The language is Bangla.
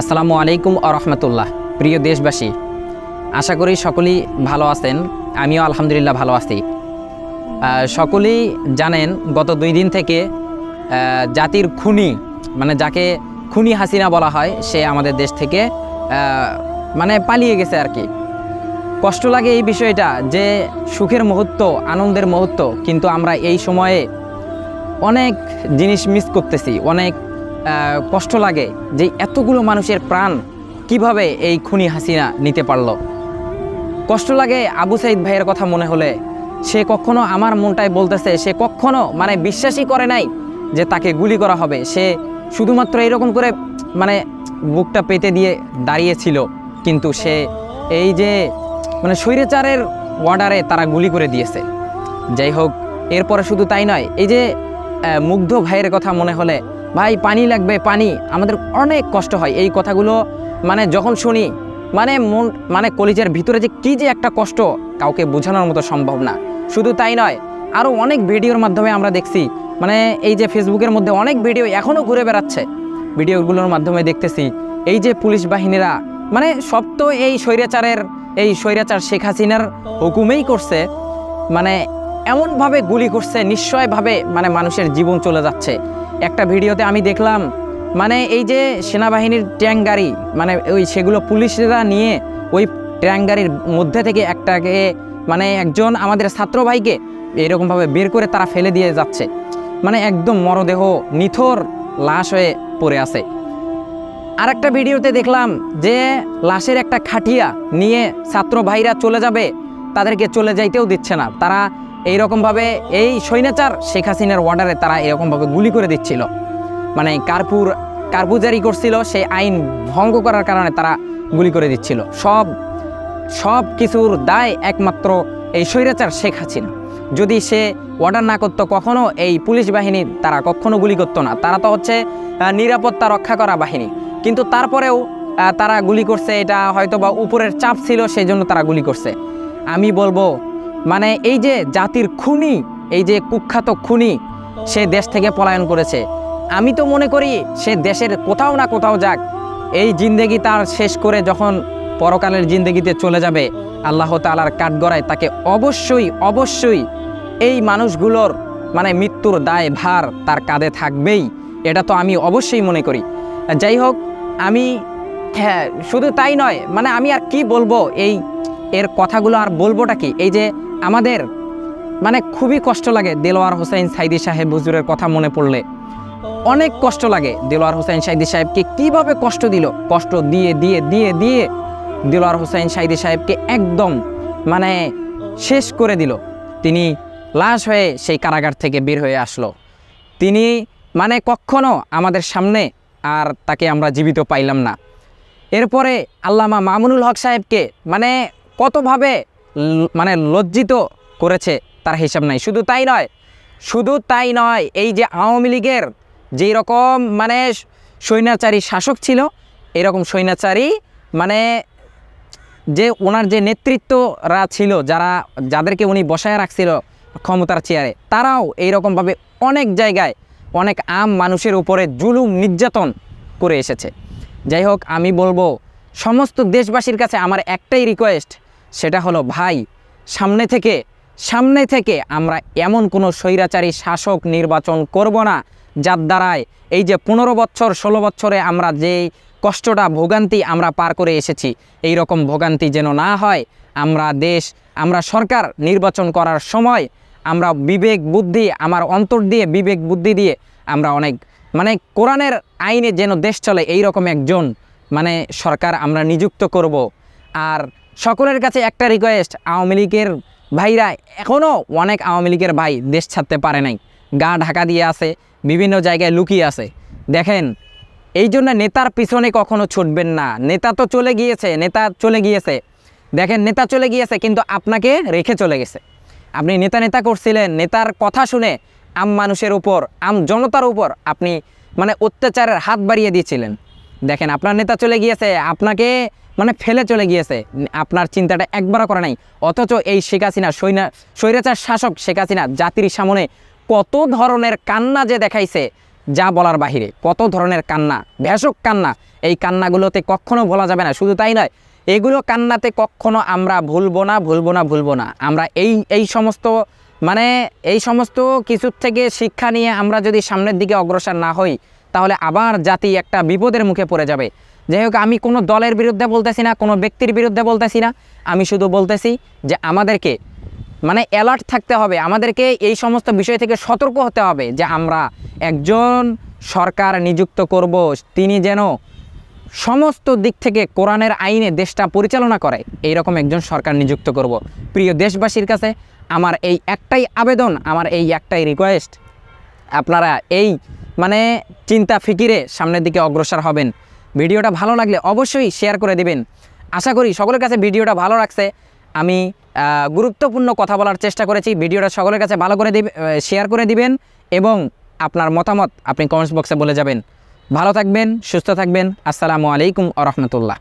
আসসালামু আলাইকুম আ রহমতুল্লাহ। প্রিয় দেশবাসী, আশা করি সকলেই ভালো আছেন। আমিও আলহামদুলিল্লাহ ভালো আছি। সকলেই জানেন গত 2 দিন থেকে জাতির খুনি, মানে যাকে খুনি হাসিনা বলা হয়, সে আমাদের দেশ থেকে পালিয়ে গেছে আর কি। কষ্ট লাগে এই বিষয়টা, যে সুখের মুহূর্ত, আনন্দের মুহূর্ত, কিন্তু আমরা এই সময়ে অনেক জিনিস মিস করতেছি। অনেক কষ্ট লাগে যে এতগুলো মানুষের প্রাণ কিভাবে এই খুনি হাসিনা নিতে পারলো। কষ্ট লাগে আবু সাইদ ভাইয়ের কথা মনে হলে। সে কখনো, আমার মনটায় বলতেছে, সে কখনো বিশ্বাসই করে নাই যে তাকে গুলি করা হবে। সে শুধুমাত্র এরকম করে বুকটা পেতে দিয়ে দাঁড়িয়েছিল, কিন্তু সে এই যে স্বৈরাচারের অর্ডারে তারা গুলি করে দিয়েছে। যাই হোক, এরপরে শুধু তাই নয়, এই যে মুগ্ধ ভাইয়ের কথা মনে হলে, ভাই পানি লাগবে, পানি, আমাদের অনেক কষ্ট হয় এই কথাগুলো যখন শুনি, মন কলিজার ভিতরে যে কি যে একটা কষ্ট, কাউকে বোঝানোর মতো সম্ভব না। শুধু তাই নয়, আরও অনেক ভিডিওর মাধ্যমে আমরা দেখছি, এই যে ফেসবুকের মধ্যে অনেক ভিডিও এখনও ঘুরে বেড়াচ্ছে, ভিডিওগুলোর মাধ্যমে দেখতেছি এই যে পুলিশ বাহিনীরা সব তো এই স্বৈরাচার শেখ হাসিনার হুকুমেই করছে, এমনভাবে গুলি করছে, নিশ্চয়ভাবে মানুষের জীবন চলে যাচ্ছে। একটা ভিডিওতে আমি দেখলাম এই যে সেনাবাহিনীর ট্যাঙ্ক গাড়ি, সেগুলো পুলিশরা নিয়ে ওই ট্যাঙ্ক গাড়ির মধ্যে থেকে একটাকে একজন আমাদের ছাত্র ভাইকে এরকমভাবে বের করে তারা ফেলে দিয়ে যাচ্ছে, একদম মরদেহ নিথর লাশ হয়ে পড়ে আছে। আর একটা ভিডিওতে দেখলাম যে লাশের একটা খাটিয়া নিয়ে ছাত্র ভাইরা চলে যাবে, তাদেরকে চলে যাইতেও দিচ্ছে না। তারা এইরকমভাবে এই স্বৈরাচার শেখ হাসিনার অর্ডারে তারা এরকমভাবে গুলি করে দিচ্ছিল, কারফিউ জারি করছিল, সেই আইন ভঙ্গ করার কারণে তারা গুলি করে দিচ্ছিল। সব কিছুর দায় একমাত্র এই স্বৈরাচার শেখ হাসিনা। যদি সে অর্ডার না করতো, কখনো এই পুলিশ বাহিনী তারা কখনো গুলি করতো না। তারা তো হচ্ছে নিরাপত্তা রক্ষা করা বাহিনী, কিন্তু তারপরেও তারা গুলি করছে। এটা হয়তো বা উপরের চাপ ছিল, সেই জন্য তারা গুলি করছে। আমি বলবো এই যে জাতির খুনি, এই যে কুখ্যাত খুনি, সে দেশ থেকে পলায়ন করেছে। আমি তো মনে করি সে দেশের কোথাও না কোথাও যাক, এই জিন্দেগি তার শেষ করে যখন পরকালের জিন্দেগিতে চলে যাবে, আল্লাহ তাআলার কাঠগড়ায় তাকে অবশ্যই এই মানুষগুলোর মৃত্যুর দায় ভার তার কাঁধে থাকবেই। এটা তো আমি অবশ্যই মনে করি। যাই হোক, আমি শুধু তাই নয়, আমি আর কি বলবো, এর কথাগুলো আর বলবোটা কি। এই যে আমাদের খুবই কষ্ট লাগে দেলোয়ার হোসেন সাইদি সাহেব হুজুরের কথা মনে পড়লে, অনেক কষ্ট লাগে। দেলোয়ার হোসেন সাইদি সাহেবকে কিভাবে কষ্ট দিল, কষ্ট দিয়ে দিয়ে দিয়ে দিয়ে দেলোয়ার হোসেন সাইদি সাহেবকে একদম শেষ করে দিল। তিনি লাশ হয়ে সেই কারাগার থেকে বের হয়ে আসলো। তিনি কখনো আমাদের সামনে আর তাকে আমরা জীবিত পাইলাম না। এরপরে আল্লামা মামুনুল হক সাহেবকে কতভাবে লজ্জিত করেছে তার হিসাব নাই। শুধু তাই নয়, এই যে আওয়ামী লীগের যেই রকম স্বৈরাচারী শাসক ছিল, এরকম স্বৈরাচারী যে ওনার যে নেতৃত্বরা ছিল, যাদেরকে উনি বসায় রাখছিল ক্ষমতার চেয়ারে, তারাও এইরকমভাবে অনেক জায়গায় অনেক আম মানুষের উপরে জুলুম নির্যাতন করে এসেছে। যাই হোক, আমি বলবো সমস্ত দেশবাসীর কাছে আমার একটাই রিকোয়েস্ট, সেটা হলো, ভাই, সামনে থেকে আমরা এমন কোনো স্বৈরাচারী শাসক নির্বাচন করব না, যার দ্বারায় এই যে 15 বছর 16 বছরে আমরা যেই কষ্টটা, ভোগান্তি আমরা পার করে এসেছি, এই রকম ভোগান্তি যেন না হয়। আমরা সরকার নির্বাচন করার সময় আমরা বিবেক বুদ্ধি, আমার অন্তর দিয়ে বিবেক বুদ্ধি দিয়ে আমরা অনেক কোরআনের আইনে যেন দেশ চলে, এই রকম একজন সরকার আমরা নিযুক্ত করব। আর সকলের কাছে একটা রিকোয়েস্ট, আওয়ামী লীগের ভাইরা, এখনও অনেক আওয়ামী লীগের ভাই দেশ ছাড়তে পারে নাই, গা ঢাকা দিয়ে আছে, বিভিন্ন জায়গায় লুকিয়ে আছে। দেখেন, এই জন্য নেতার পিছনে কখনো ছুটবেন না। নেতা চলে গিয়েছে, দেখেন, নেতা চলে গিয়েছে, কিন্তু আপনাকে রেখে চলে গেছে। আপনি নেতা করছিলেন, নেতার কথা শুনে মানুষের উপর, জনতার উপর আপনি অত্যাচারের হাত বাড়িয়ে দিয়েছিলেন। দেখেন, আপনার নেতা চলে গিয়েছে, আপনাকে ফেলে চলে গিয়েছে, আপনার চিন্তাটা একবারও করা নাই। অথচ এই শেখ হাসিনা, স্বৈরাচার শাসক শেখ হাসিনা জাতির সামনে কত ধরনের কান্না যে দেখাইছে, যা বলার বাহিরে, কত ধরনের কান্না, ভেষক কান্না। এই কান্নাগুলোতে কখনো ভোলা যাবে না। শুধু তাই নয়, এগুলো কান্নাতে কখনো আমরা ভুলবো না। আমরা এই সমস্ত এই সমস্ত কিছুর থেকে শিক্ষা নিয়ে আমরা যদি সামনের দিকে অগ্রসর না হই, তাহলে আবার জাতি একটা বিপদের মুখে পড়ে যাবে। যাই হোক, আমি কোনো দলের বিরুদ্ধে বলতেছি না, কোনো ব্যক্তির বিরুদ্ধে বলতেছি না। আমি শুধু বলতেছি যে আমাদেরকে অ্যালার্ট থাকতে হবে, আমাদেরকে এই সমস্ত বিষয় থেকে সতর্ক হতে হবে যে আমরা একজন সরকার নিযুক্ত করব, তিনি যেন সমস্ত দিক থেকে কোরআনের আইনে দেশটা পরিচালনা করে, এইরকম একজন সরকার নিযুক্ত করব। প্রিয় দেশবাসীর কাছে আমার এই একটাই আবেদন, আমার এই একটাই রিকোয়েস্ট, আপনারা এই চিন্তা ফিকিরে সামনের দিকে অগ্রসর হবেন। ভিডিওটা ভালো লাগলে অবশ্যই শেয়ার করে দিবেন। আশা করি সকলের কাছে ভিডিওটা ভালো লাগছে। আমি গুরুত্বপূর্ণ কথা বলার চেষ্টা করেছি। ভিডিওটা সকলের কাছে ভালো করে শেয়ার করে দিবেন এবং আপনার মতামত আপনি কমেন্টস বক্সে বলে যাবেন। ভালো থাকবেন, সুস্থ থাকবেন। আসসালামু আলাইকুম ওয়া রাহমাতুল্লাহ।